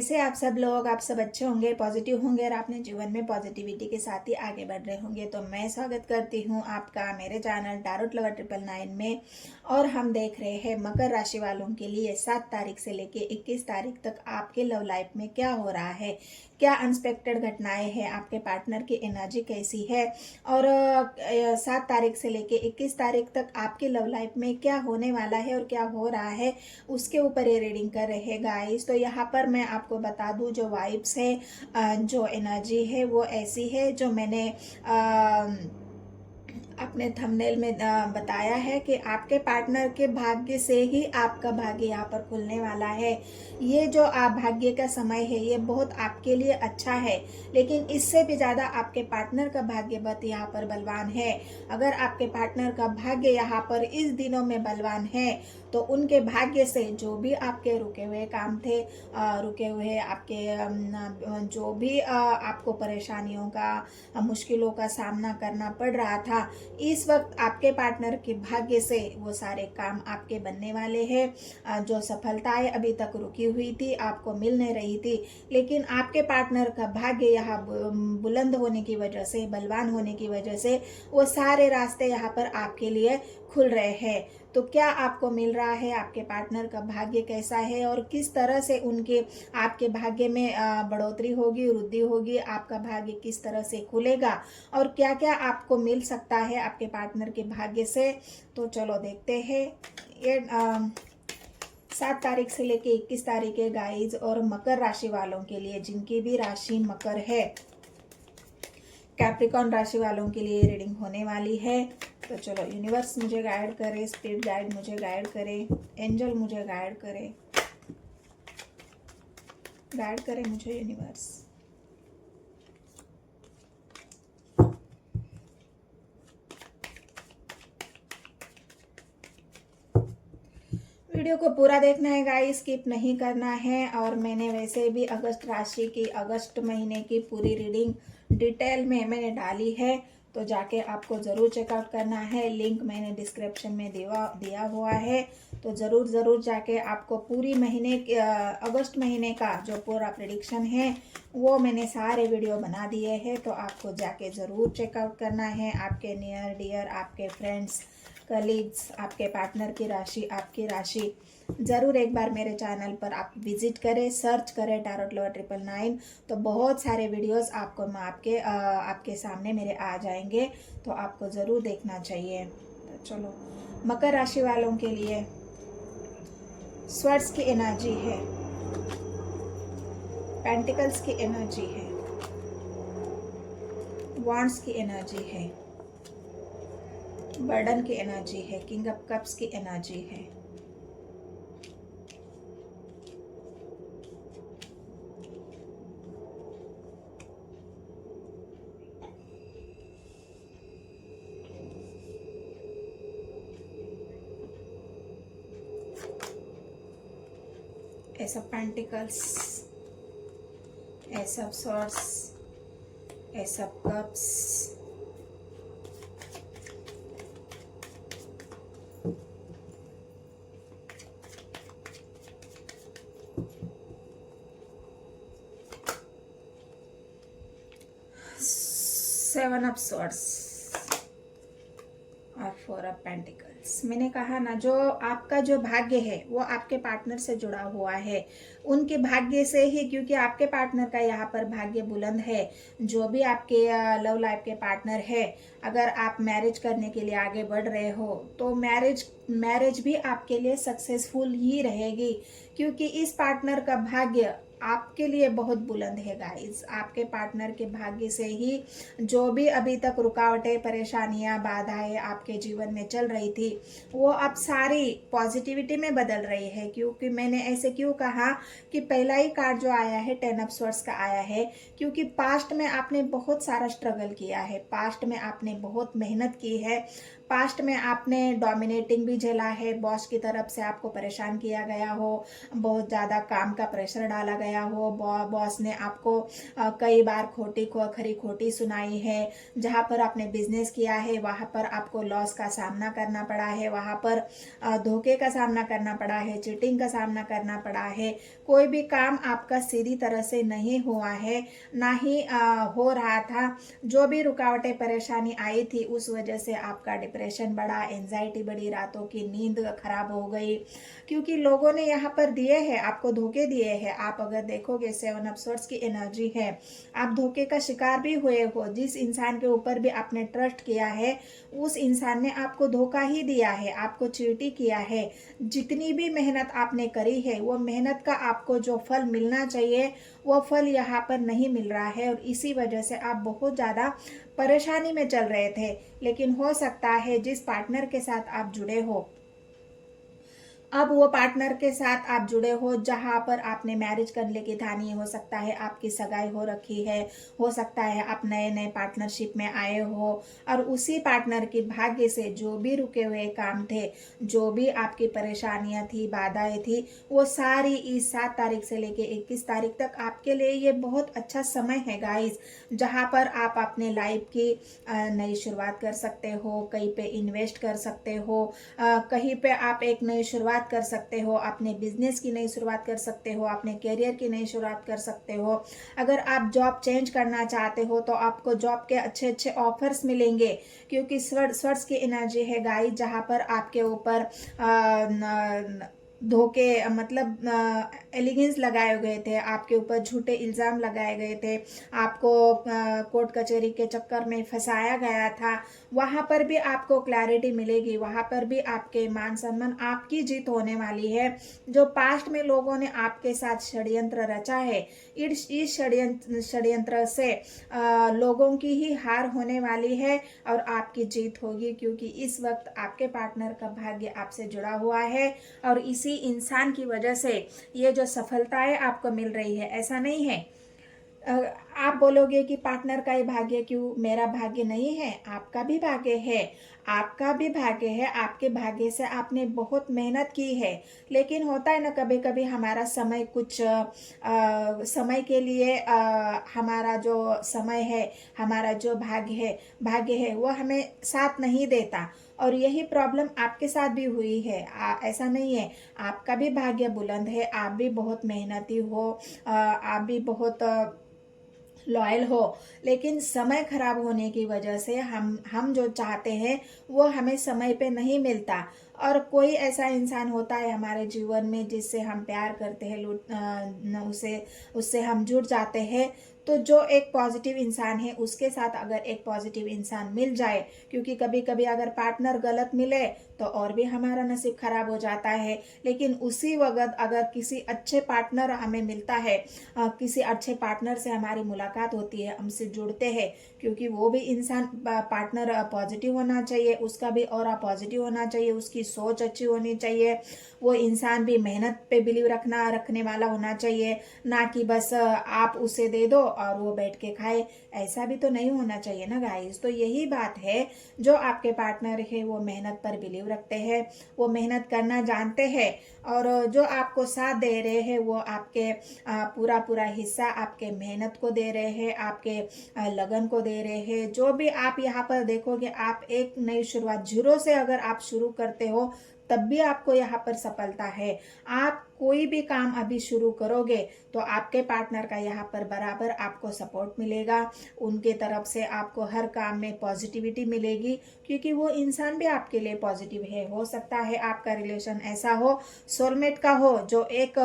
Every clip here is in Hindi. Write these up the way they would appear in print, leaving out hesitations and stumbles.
कैसे आप सब लोग, आप सब अच्छे होंगे, पॉजिटिव होंगे और अपने जीवन में पॉजिटिविटी के साथ ही आगे बढ़ रहे होंगे। तो मैं स्वागत करती हूँ आपका मेरे चैनल टैरोट लवर 999 में। और हम देख रहे हैं मकर राशि वालों के लिए 7 तारीख से लेके 21 तारीख तक आपके लव लाइफ में क्या हो रहा है, क्या अनएक्सपेक्टेड घटनाएं हैं, आपके पार्टनर की एनर्जी कैसी है और 7 तारीख से लेके 21 तारीख तक आपके लव लाइफ में क्या होने वाला है और क्या हो रहा है, उसके ऊपर ये रीडिंग कर रहे हैं गाइस। तो यहाँ पर मैं आपको बता दूं, जो वाइब्स है, जो एनर्जी है वो ऐसी है जो मैंने अपने थंबनेल में बताया है कि आपके पार्टनर के भाग्य से ही आपका भाग्य यहाँ पर खुलने वाला है। ये जो आप भाग्य का समय है ये बहुत आपके लिए अच्छा है, लेकिन इससे भी ज़्यादा आपके पार्टनर का भाग्य बहुत यहाँ पर बलवान है। अगर आपके पार्टनर का भाग्य यहाँ पर इस दिनों में बलवान है तो उनके भाग्य से जो भी आपके रुके हुए काम थे, रुके हुए आपके जो भी आपको परेशानियों का, मुश्किलों का सामना करना पड़ रहा था, इस वक्त आपके पार्टनर के भाग्य से वो सारे काम आपके बनने वाले हैं। जो सफलताएं अभी तक रुकी हुई थी, आपको मिल नहीं रही थी, लेकिन आपके पार्टनर का भाग्य यहाँ बुलंद होने की वजह से, बलवान होने की वजह से वो सारे रास्ते यहाँ पर आपके लिए खुल रहे हैं। तो क्या आपको मिल रहा है, आपके पार्टनर का भाग्य कैसा है और किस तरह से उनके आपके भाग्य में बढ़ोतरी होगी, वृद्धि होगी, आपका भाग्य किस तरह से खुलेगा और क्या क्या आपको मिल सकता है आपके पार्टनर के भाग्य से। तो चलो देखते हैं। ये 7 तारीख से लेके 21 तारीख है गाइज, और मकर राशि वालों के लिए, जिनकी भी राशि मकर है, कैप्रिकॉर्न राशि वालों के लिए रीडिंग होने वाली है। तो चलो यूनिवर्स मुझे गाइड करे, स्पिरिट गाइड मुझे गाइड करे, एंजल मुझे गाइड करे, गाइड करे मुझे यूनिवर्स। वीडियो को पूरा देखना है गाइस, स्किप नहीं करना है। और मैंने वैसे भी अगस्त राशि की, अगस्त महीने की पूरी रीडिंग डिटेल में मैंने डाली है, तो जाके आपको ज़रूर चेकआउट करना है। लिंक मैंने डिस्क्रिप्शन में दिया हुआ है, तो ज़रूर जाके आपको पूरी महीने अगस्त महीने का जो पूरा प्रेडिक्शन है वो मैंने सारे वीडियो बना दिए हैं, तो आपको जाके ज़रूर चेकआउट करना है। आपके नियर डियर, आपके फ्रेंड्स, कलीग्स, आपके पार्टनर की राशि, आपकी राशि, ज़रूर एक बार मेरे चैनल पर आप विजिट करें, सर्च करें टैरोट लवर 999, तो बहुत सारे वीडियोस आपको मैं आपके सामने मेरे आ जाएंगे, तो आपको ज़रूर देखना चाहिए। तो चलो मकर राशि वालों के लिए स्वर्ड्स की एनर्जी है, पेंटिकल्स की एनर्जी है, वांड्स की एनर्जी है, बर्डन की एनर्जी है, किंग ऑफ कप्स की एनर्जी है, S of pentacles, S of swords, S of cups, seven of swords और 4 ऑफ पेंटिकल्स। मैंने कहा ना, जो आपका जो भाग्य है वो आपके पार्टनर से जुड़ा हुआ है, उनके भाग्य से ही, क्योंकि आपके पार्टनर का यहाँ पर भाग्य बुलंद है। जो भी आपके लव लाइफ के पार्टनर है, अगर आप मैरिज करने के लिए आगे बढ़ रहे हो तो मैरिज भी आपके लिए सक्सेसफुल ही रहेगी, क्योंकि इस पार्टनर का भाग्य आपके लिए बहुत बुलंद है गाइस। आपके पार्टनर के भाग्य से ही जो भी अभी तक रुकावटें, परेशानियां, बाधाएं आपके जीवन में चल रही थी, वो अब सारी पॉजिटिविटी में बदल रही है। क्योंकि मैंने ऐसे क्यों कहा कि पहला ही कार्ड जो आया है 10 ऑफ स्वॉर्ड्स का आया है, क्योंकि पास्ट में आपने बहुत सारा स्ट्रगल किया है, पास्ट में आपने बहुत मेहनत की है, पास्ट में आपने डोमिनेटिंग भी झेला है, बॉस की तरफ से आपको परेशान किया गया हो, बहुत ज़्यादा काम का प्रेशर डाला गया हो, बॉस ने आपको कई बार खरी खोटी सुनाई है, जहाँ पर आपने बिजनेस किया है वहाँ पर आपको लॉस का सामना करना पड़ा है, वहाँ पर धोखे का सामना करना पड़ा है, चीटिंग का सामना करना पड़ा है, कोई भी काम आपका सीधी तरह से नहीं हुआ है, ना ही हो रहा था। जो भी रुकावटें परेशानी आई थी उस वजह से आपका डिप्रेशन बढ़ा, एंजाइटी बढ़ी, रातों की नींद खराब हो गई, क्योंकि लोगों ने यहाँ पर दिए हैं, आपको धोखे दिए हैं। आप अगर देखोगे 7 ऑफ सोर्ड्स की एनर्जी है, आप धोखे का शिकार भी हुए हो। जिस इंसान के ऊपर भी आपने ट्रस्ट किया है उस इंसान ने आपको धोखा ही दिया है, आपको चीटी किया है। जितनी भी मेहनत आपने करी है वो मेहनत का आपको जो फल मिलना चाहिए वो फल यहाँ पर नहीं मिल रहा है, और इसी वजह से आप बहुत ज़्यादा परेशानी में चल रहे थे। लेकिन हो सकता है जिस पार्टनर के साथ आप जुड़े हो, अब वो पार्टनर के साथ आप जुड़े हो जहाँ पर आपने मैरिज करने की ठानी है, हो सकता है आपकी सगाई हो रखी है, हो सकता है आप नए नए पार्टनरशिप में आए हो, और उसी पार्टनर की भाग्य से जो भी रुके हुए काम थे, जो भी आपकी परेशानियां थी, बाधाएं थी, वो सारी इस 7 तारीख से लेके 21 तारीख तक आपके लिए ये बहुत अच्छा समय है गाइस, जहाँ पर आप अपने लाइफ की नई शुरुआत कर सकते हो, कहीं पे इन्वेस्ट कर सकते हो, कहीं पे आप एक नई शुरुआत कर सकते हो, अपने बिजनेस की नई शुरुआत कर सकते हो, अपने करियर की नई शुरुआत कर सकते हो। अगर आप जॉब चेंज करना चाहते हो तो आपको जॉब के अच्छे अच्छे ऑफर्स मिलेंगे, क्योंकि स्वर्ड्स की एनर्जी है गाइस, जहाँ पर आपके ऊपर धोखे मतलब एलिगेंस लगाए गए थे, आपके ऊपर झूठे इल्ज़ाम लगाए गए थे, आपको कोर्ट कचहरी के चक्कर में फंसाया गया था, वहाँ पर भी आपको क्लैरिटी मिलेगी, वहाँ पर भी आपके मान सम्मान, आपकी जीत होने वाली है। जो पास्ट में लोगों ने आपके साथ षड्यंत्र रचा है, इस षड्यंत्र से लोगों की ही हार होने वाली है और आपकी जीत होगी, क्योंकि इस वक्त आपके पार्टनर का भाग्य आपसे जुड़ा हुआ है, और इसी इंसान की वजह से ये जो सफलताएं आपको मिल रही है। ऐसा नहीं है आप बोलोगे कि पार्टनर का ही भाग्य क्यों, मेरा भाग्य नहीं है, आपका भी भाग्य है, आपका भी भाग्य है। आपके भाग्य से आपने बहुत मेहनत की है, लेकिन होता है ना कभी कभी हमारा समय कुछ समय के लिए हमारा जो समय है, हमारा जो भाग्य है वो हमें साथ नहीं देता, और यही प्रॉब्लम आपके साथ भी हुई है। ऐसा नहीं है, आपका भी भाग्य बुलंद है, आप भी बहुत मेहनती हो, आप भी बहुत लॉयल हो, लेकिन समय खराब होने की वजह से हम जो चाहते हैं वो हमें समय पे नहीं मिलता। और कोई ऐसा इंसान होता है हमारे जीवन में जिससे हम प्यार करते हैं, उससे हम जुड़ जाते हैं, तो जो एक पॉजिटिव इंसान है उसके साथ अगर एक पॉजिटिव इंसान मिल जाए, क्योंकि कभी कभी अगर पार्टनर गलत मिले तो और भी हमारा नसीब खराब हो जाता है, लेकिन उसी वक्त अगर किसी अच्छे पार्टनर हमें मिलता है, किसी अच्छे पार्टनर से हमारी मुलाकात होती है, हमसे जुड़ते हैं, क्योंकि वो भी इंसान पार्टनर पॉजिटिव होना चाहिए, उसका भी ऑरा पॉजिटिव होना चाहिए, उसकी सोच अच्छी होनी चाहिए, वो इंसान भी मेहनत पे बिलीव रखने वाला होना चाहिए, ना कि बस आप उसे दे दो और वो बैठ के खाए। ऐसा भी तो नहीं होना चाहिए ना गाइस। तो यही बात है, जो आपके पार्टनर है वो मेहनत पर बिलीव रखते हैं, वो मेहनत करना जानते हैं, और जो आपको साथ दे रहे हैं वो आपके पूरा पूरा हिस्सा आपके मेहनत को दे रहे हैं, आपके लगन को दे रहे हैं। जो भी आप यहाँ पर देखोगे, आप एक नई शुरुआत जीरो से अगर आप शुरू करते हो तब भी आपको यहाँ पर सफलता है। आप कोई भी काम अभी शुरू करोगे तो आपके पार्टनर का यहाँ पर बराबर आपको सपोर्ट मिलेगा, उनके तरफ से आपको हर काम में पॉजिटिविटी मिलेगी, क्योंकि वो इंसान भी आपके लिए पॉजिटिव है। हो सकता है आपका रिलेशन ऐसा हो, सोलमेट का हो, जो एक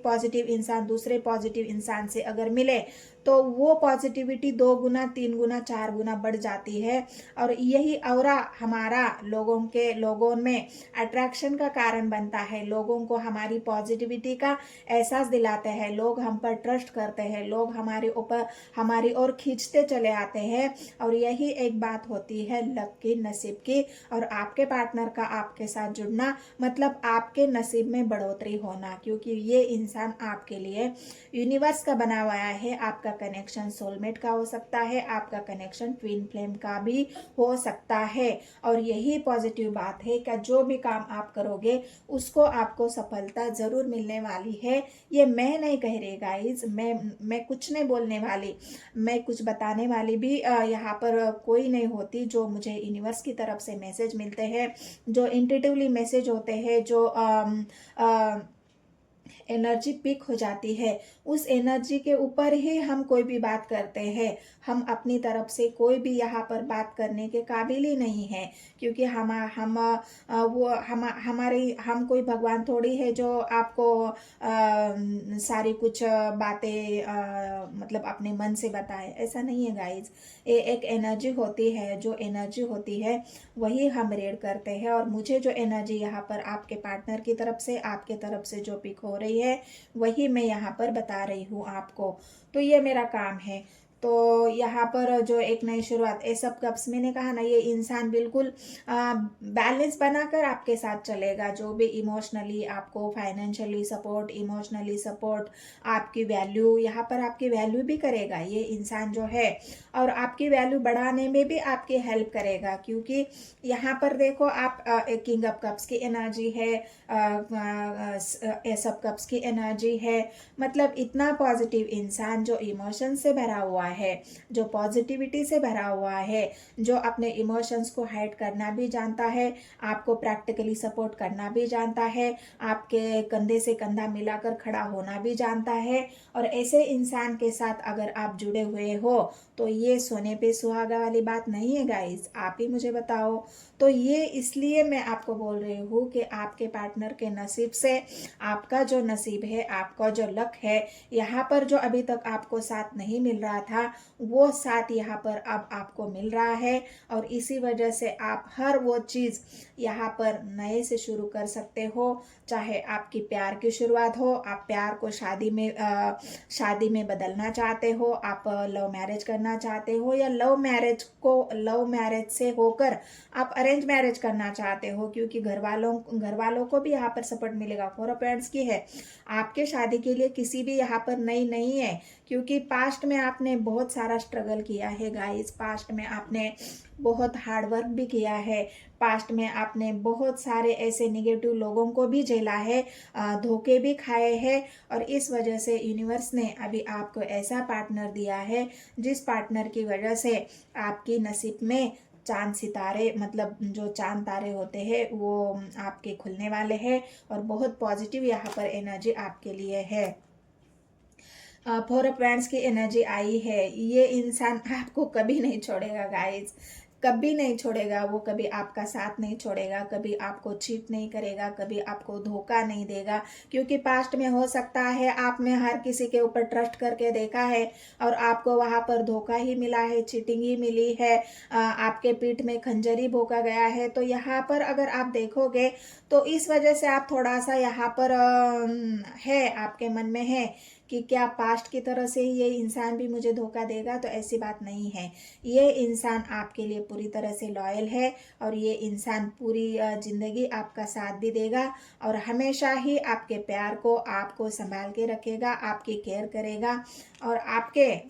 पॉजिटिव इंसान दूसरे पॉजिटिव इंसान से अगर मिले तो वो पॉजिटिविटी 2 गुना 3 गुना 4 गुना बढ़ जाती है, और यही ऑरा हमारा लोगों में अट्रैक्शन का कारण बनता है। लोगों को हमारी पॉजिटिविटी का एहसास दिलाते हैं, लोग हम पर ट्रस्ट करते हैं, लोग हमारी ओर खींचते चले आते हैं, और यही एक बात होती है लक की, नसीब की। और आपके पार्टनर का आपके साथ जुड़ना मतलब आपके नसीब में बढ़ोतरी होना, क्योंकि ये इंसान आपके लिए यूनिवर्स का बना हुआ है, आपका कनेक्शन सोलमेट का हो सकता है, आपका कनेक्शन ट्विन फ्लेम का भी हो सकता है। और यही पॉजिटिव बात है कि जो भी काम आप करोगे उसको आपको सफलता ज़रूर मिलने वाली है। ये मैं नहीं कह रही गाइज, मैं कुछ नहीं बोलने वाली, मैं कुछ बताने वाली भी यहाँ पर कोई नहीं होती। जो मुझे यूनिवर्स की तरफ से मैसेज मिलते हैं, जो इंट्यूटिवली मैसेज होते हैं, जो एनर्जी पिक हो जाती है, उस एनर्जी के ऊपर ही हम कोई भी बात करते हैं। हम अपनी तरफ से कोई भी यहाँ पर बात करने के काबिल ही नहीं है, क्योंकि हम कोई भगवान थोड़ी है जो आपको सारी कुछ बातें मतलब अपने मन से बताए, ऐसा नहीं है गाइज। ये एक एनर्जी होती है, जो एनर्जी होती है वही हम रीड करते हैं। और मुझे जो एनर्जी यहाँ पर आपके पार्टनर की तरफ से, आपके तरफ से जो पिक हो रही है, वही मैं यहाँ पर बता रही हूँ आपको। तो ये मेरा काम है। तो यहाँ पर जो एक नई शुरुआत, ये सब कब्स मैंने कहा ना, ये इंसान बिल्कुल बैलेंस बनाकर आपके साथ चलेगा। जो भी इमोशनली आपको फाइनेंशियली सपोर्ट, इमोशनली सपोर्ट, आपकी वैल्यू, यहाँ पर आपकी वैल्यू भी करेगा ये इंसान जो है, और आपकी वैल्यू बढ़ाने में भी आपकी हेल्प करेगा। क्योंकि यहाँ पर देखो, आप किंग ऑफ कप्स की एनर्जी है, एस ऑफ कप्स की एनर्जी है, मतलब इतना पॉजिटिव इंसान जो इमोशन से भरा हुआ है, जो पॉजिटिविटी से भरा हुआ है, जो अपने इमोशंस को हाइड करना भी जानता है, आपको प्रैक्टिकली सपोर्ट करना भी जानता है, आपके कंधे से कंधा मिलाकर खड़ा होना भी जानता है। और ऐसे इंसान के साथ अगर आप जुड़े हुए हो तो ये सोने पे सुहागा वाली बात नहीं है गाइस, आप ही मुझे बताओ। तो ये इसलिए मैं आपको बोल रही हूँ कि आपके पार्टनर के नसीब से, आपका जो नसीब है, आपका जो लक है, यहाँ पर जो अभी तक आपको साथ नहीं मिल रहा था, वो साथ यहाँ पर अब आपको मिल रहा है। और इसी वजह से आप हर वो चीज़ यहाँ पर नए से शुरू कर सकते हो। चाहे आपकी प्यार की शुरुआत हो, आप प्यार को शादी में बदलना चाहते हो, आप लव मैरिज करना चाहते हो, या लव मैरिज से होकर आप अरेंज मैरिज करना चाहते हो, क्योंकि घर वालों को भी यहाँ पर सपोर्ट मिलेगा। 4 ऑफ पेंट्स की है, आपके शादी के लिए किसी भी यहाँ पर नहीं है, क्योंकि पास्ट में आपने बहुत सारा स्ट्रगल किया है गाइस, पास्ट में आपने बहुत हार्ड वर्क भी किया है, पास्ट में आपने बहुत सारे ऐसे नेगेटिव लोगों को भी झेला है, धोखे भी खाए हैं। और इस वजह से यूनिवर्स ने अभी आपको ऐसा पार्टनर दिया है, जिस पार्टनर की वजह से आपकी नसीब में चांद सितारे, मतलब जो चांद तारे होते हैं, वो आपके खुलने वाले हैं। और बहुत पॉजिटिव यहाँ पर एनर्जी आपके लिए है। 4 ऑफ वैंड्स की एनर्जी आई है। ये इंसान आपको कभी नहीं छोड़ेगा गाइस, कभी नहीं छोड़ेगा। वो कभी आपका साथ नहीं छोड़ेगा, कभी आपको चीट नहीं करेगा, कभी आपको धोखा नहीं देगा। क्योंकि पास्ट में हो सकता है आपने हर किसी के ऊपर ट्रस्ट करके देखा है और आपको वहां पर धोखा ही मिला है, चीटिंग ही मिली है, आपके पीठ में खंजर ही भोंका गया है। तो यहाँ पर अगर आप देखोगे तो इस वजह से आप थोड़ा सा यहाँ पर है, आपके मन में है कि क्या पास्ट की तरह से ही ये इंसान भी मुझे धोखा देगा। तो ऐसी बात नहीं है, ये इंसान आपके लिए पूरी तरह से लॉयल है, और ये इंसान पूरी जिंदगी आपका साथ भी देगा, और हमेशा ही आपके प्यार को, आपको संभाल के रखेगा, आपकी केयर करेगा, और आपके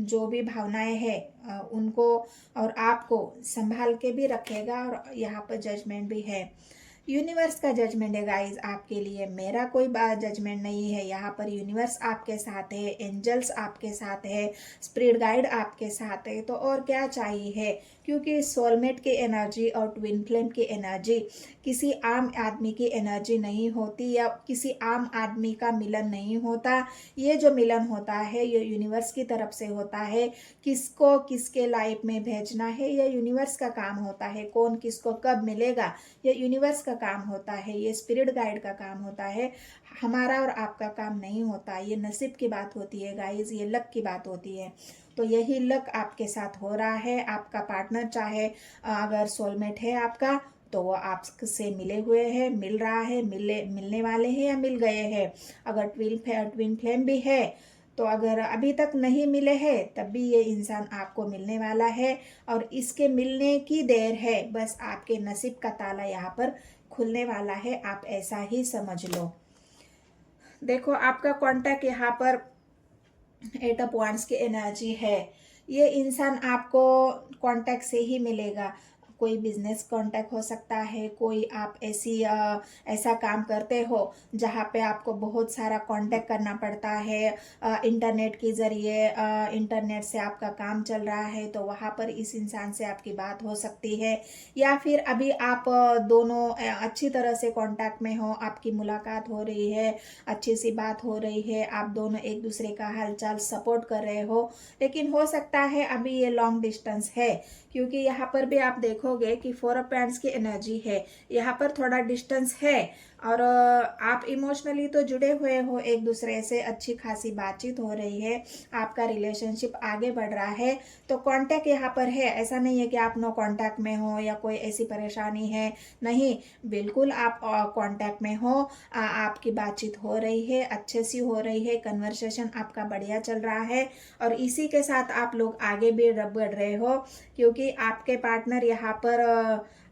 जो भी भावनाएं हैं उनको और आपको संभाल के भी रखेगा। और यहाँ पर जजमेंट भी है, यूनिवर्स का जजमेंट है गाइस आपके लिए, मेरा कोई जजमेंट नहीं है। यहाँ पर यूनिवर्स आपके साथ है, एंजल्स आपके साथ है, स्पिरिट गाइड आपके साथ है, तो और क्या चाहिए है। क्योंकि सोलमेट की एनर्जी और ट्विन फ्लेम की एनर्जी किसी आम आदमी की एनर्जी नहीं होती, या किसी आम आदमी का मिलन नहीं होता। ये जो मिलन होता है ये यूनिवर्स की तरफ से होता है। किसको किसके लाइफ में भेजना है ये यूनिवर्स का काम होता है, कौन किसको कब मिलेगा ये यूनिवर्स का काम होता है, ये स्पिरिट गाइड का काम होता है। हमारा और आपका काम नहीं होता, ये नसीब की बात होती है गाइज, ये लक की बात होती है। तो यही लक आपके साथ हो रहा है। आपका पार्टनर चाहे अगर सोलमेट है आपका, तो वो आपसे मिले हुए हैं, मिल रहा है, मिलने वाले हैं या मिल गए हैं। अगर ट्विन फ्लेम भी है, तो अगर अभी तक नहीं मिले हैं तब भी ये इंसान आपको मिलने वाला है, और इसके मिलने की देर है, बस आपके नसीब का ताला यहाँ पर खुलने वाला है, आप ऐसा ही समझ लो। देखो आपका कांटेक्ट यहाँ पर एट ऑफ वांड्स की एनर्जी है। ये इंसान आपको कांटेक्ट से ही मिलेगा। कोई बिजनेस कांटेक्ट हो सकता है, कोई आप ऐसा काम करते हो जहाँ पे आपको बहुत सारा कांटेक्ट करना पड़ता है इंटरनेट के ज़रिए। इंटरनेट से आपका काम चल रहा है तो वहाँ पर इस इंसान से आपकी बात हो सकती है। या फिर अभी आप दोनों अच्छी तरह से कांटेक्ट में हो, आपकी मुलाकात हो रही है, अच्छी सी बात हो रही है, आप दोनों एक दूसरे का हालचाल सपोर्ट कर रहे हो। लेकिन हो सकता है अभी ये लॉन्ग डिस्टेंस है, क्योंकि यहाँ पर भी आप देखोगे कि 4 ऑफ पैंट्स की एनर्जी है। यहाँ पर थोड़ा डिस्टेंस है और आप इमोशनली तो जुड़े हुए हो एक दूसरे से, अच्छी खासी बातचीत हो रही है, आपका रिलेशनशिप आगे बढ़ रहा है। तो कांटेक्ट यहाँ पर है, ऐसा नहीं है कि आप नो कांटेक्ट में हो या कोई ऐसी परेशानी है, नहीं, बिल्कुल आप कांटेक्ट में हो। आपकी बातचीत हो रही है, अच्छे सी हो रही है, कन्वर्सेशन आपका बढ़िया चल रहा है और इसी के साथ आप लोग आगे भी बढ़ रहे हो, क्योंकि आपके पार्टनर यहाँ पर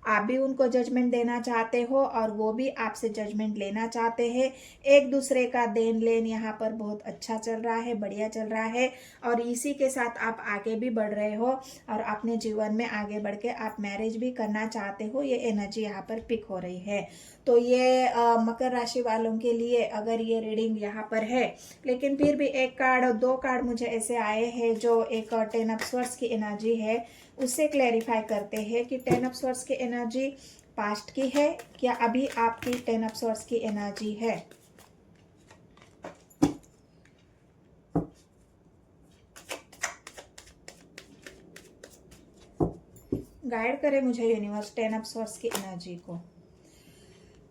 आप भी उनको जजमेंट देना चाहते हो और वो भी आपसे जजमेंट लेना चाहते हैं। एक दूसरे का देन लेन यहाँ पर बहुत अच्छा चल रहा है, बढ़िया चल रहा है और इसी के साथ आप आगे भी बढ़ रहे हो और अपने जीवन में आगे बढ़ के आप मैरिज भी करना चाहते हो। ये एनर्जी यहाँ पर पिक हो रही है। तो ये मकर राशि वालों के लिए अगर ये रीडिंग यहाँ पर है, लेकिन फिर भी एक कार्ड, दो कार्ड मुझे ऐसे आए हैं जो एक 10 ऑफ स्वॉर्ड्स की एनर्जी है, उससे क्लैरिफाई करते हैं कि 10 ऑफ स्वॉर्ड्स की एनर्जी पास्ट की है क्या अभी आपकी 10 ऑफ स्वॉर्ड्स की एनर्जी है। गाइड करे मुझे यूनिवर्स 10 ऑफ स्वॉर्ड्स की एनर्जी को।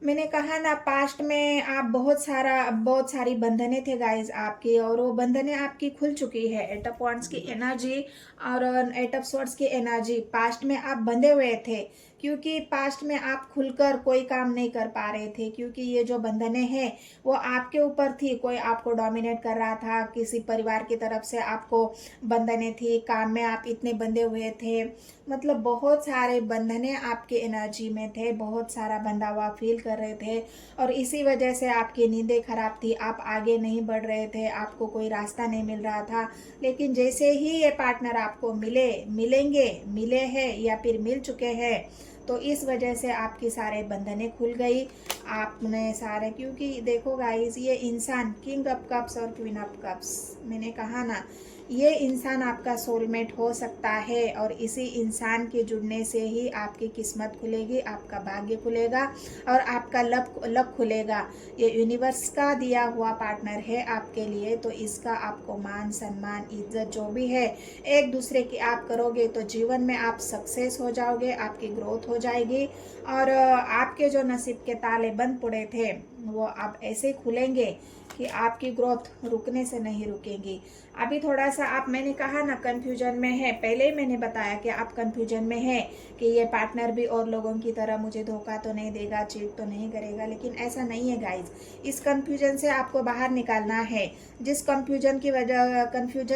मैंने कहा ना, पास्ट में आप बहुत सारी बंधनें थे गाइज आपकी, और वो बंधनें आपकी खुल चुकी है। एट ऑफ वांड्स की एनर्जी और एट ऑफ स्वॉर्ड्स की एनर्जी, पास्ट में आप बंधे हुए थे, क्योंकि पास्ट में आप खुलकर कोई काम नहीं कर पा रहे थे, क्योंकि ये जो बंधनें हैं वो आपके ऊपर थी। कोई आपको डोमिनेट कर रहा था, किसी परिवार की तरफ से आपको बंधनें थी, काम में आप इतने बंधे हुए थे, मतलब बहुत सारे बंधनें आपके एनर्जी में थे, बहुत सारा बंधा हुआ फील कर रहे थे और इसी वजह से आपकी नींदें खराब थी, आप आगे नहीं बढ़ रहे थे, आपको कोई रास्ता नहीं मिल रहा था। लेकिन जैसे ही ये पार्टनर आपको मिले हैं या फिर मिल चुके हैं, तो इस वजह से आपकी सारे बंधनें खुल गई। आपने सारे, क्योंकि देखो गाइस, ये इंसान किंग ऑफ कप्स और क्वीन ऑफ कप्स, मैंने कहा ना, ये इंसान आपका सोलमेट हो सकता है और इसी इंसान के जुड़ने से ही आपकी किस्मत खुलेगी, आपका भाग्य खुलेगा और आपका लक खुलेगा। ये यूनिवर्स का दिया हुआ पार्टनर है आपके लिए, तो इसका आपको मान सम्मान इज्जत जो भी है एक दूसरे की आप करोगे तो जीवन में आप सक्सेस हो जाओगे, आपकी ग्रोथ हो जाएगी और आपके जो नसीब के ताले बंद पड़े थे वो अब ऐसे खुलेंगे कि आपकी ग्रोथ रुकने से नहीं रुकेगी। अभी थोड़ा सा आप, मैंने कहा ना, कंफ्यूजन में है, पहले ही मैंने बताया कि आप कंफ्यूजन में है कि ये पार्टनर भी और लोगों की तरह मुझे धोखा तो नहीं देगा, चीट तो नहीं करेगा, लेकिन ऐसा नहीं है गाइज। इस कंफ्यूजन से आपको बाहर निकालना है। जिस कंफ्यूजन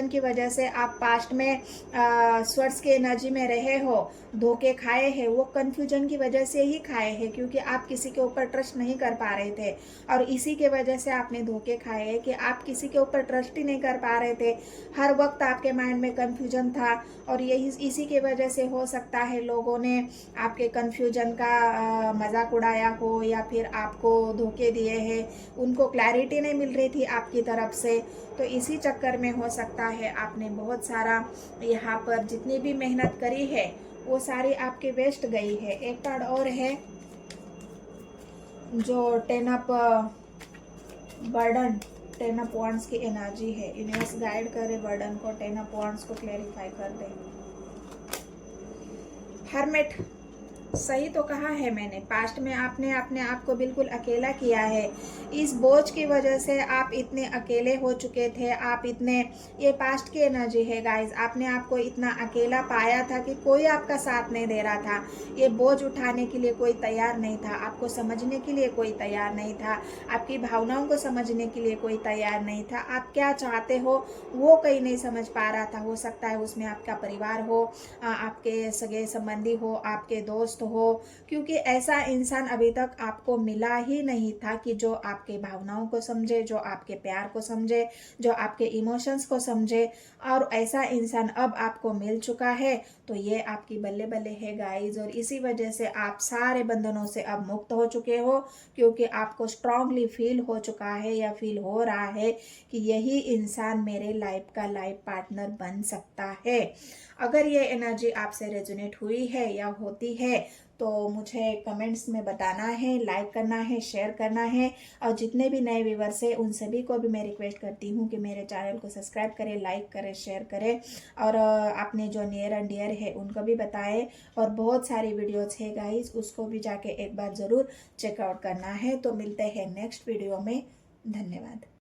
की वजह से आप पास्ट में स्वर्स की एनर्जी में रहे हो, धोखे खाए हैं, वो कंफ्यूजन की वजह से ही खाए हैं, क्योंकि आप किसी के ऊपर ट्रस्ट नहीं कर पा रहे थे और इसी के वजह से आपने धोखे खाए हैं कि आप किसी के ऊपर ट्रस्ट ही नहीं कर पा रहे थे। हर वक्त आपके माइंड में कंफ्यूजन था और यही इसी के वजह से हो सकता है लोगों ने आपके कंफ्यूजन का मजाक उड़ाया हो या फिर आपको धोखे दिए हैं, उनको क्लैरिटी नहीं मिल रही थी आपकी तरफ से। तो इसी चक्कर में हो सकता है आपने बहुत सारा यहाँ पर जितनी भी मेहनत करी है वो सारी आपकी वेस्ट गई है। एक कार्ड और है जो 10 ऑफ बर्डन, 10 ऑफ वांड्स की एनर्जी है। यूनिवर्स गाइड करे बर्डन को, 10 ऑफ वांड्स को क्लैरिफाई कर दे। हर्मिट, सही तो कहा है मैंने, पास्ट में आपने अपने आप को बिल्कुल अकेला किया है। इस बोझ की वजह से आप इतने अकेले हो चुके थे, आप इतने, ये पास्ट की एनर्जी है गाइस, आपने आपको इतना अकेला पाया था कि कोई आपका साथ नहीं दे रहा था, ये बोझ उठाने के लिए कोई तैयार नहीं था, आपको समझने के लिए कोई तैयार नहीं था, आपकी भावनाओं को समझने के लिए कोई तैयार नहीं था, आप क्या चाहते हो वो कहीं नहीं समझ पा रहा था। हो सकता है उसमें आपका परिवार हो, आपके सगे संबंधी हो, आपके दोस्त हो, क्योंकि ऐसा इंसान अभी तक आपको मिला ही नहीं था कि जो आपके भावनाओं को समझे, जो आपके प्यार को समझे, जो आपके इमोशंस को समझे। और ऐसा इंसान अब आपको मिल चुका है, तो ये आपकी बल्ले बल्ले है गाइज। और इसी वजह से आप सारे बंधनों से अब मुक्त हो चुके हो, क्योंकि आपको स्ट्रांगली फील हो चुका है या फील हो रहा है कि यही इंसान मेरे लाइफ का लाइफ पार्टनर बन सकता है। अगर ये एनर्जी आपसे रेजोनेट हुई है या होती है तो मुझे कमेंट्स में बताना है, लाइक करना है, शेयर करना है। और जितने भी नए व्यूवर्स हैं उन सभी को भी मैं रिक्वेस्ट करती हूँ कि मेरे चैनल को सब्सक्राइब करें, लाइक करें, शेयर करें। और आपने जो नियर एंड डियर है उनको भी बताएं। और बहुत सारी वीडियोस है गाइज, उसको भी जाके एक बार ज़रूर चेकआउट करना है। तो मिलते हैं नेक्स्ट वीडियो में। धन्यवाद।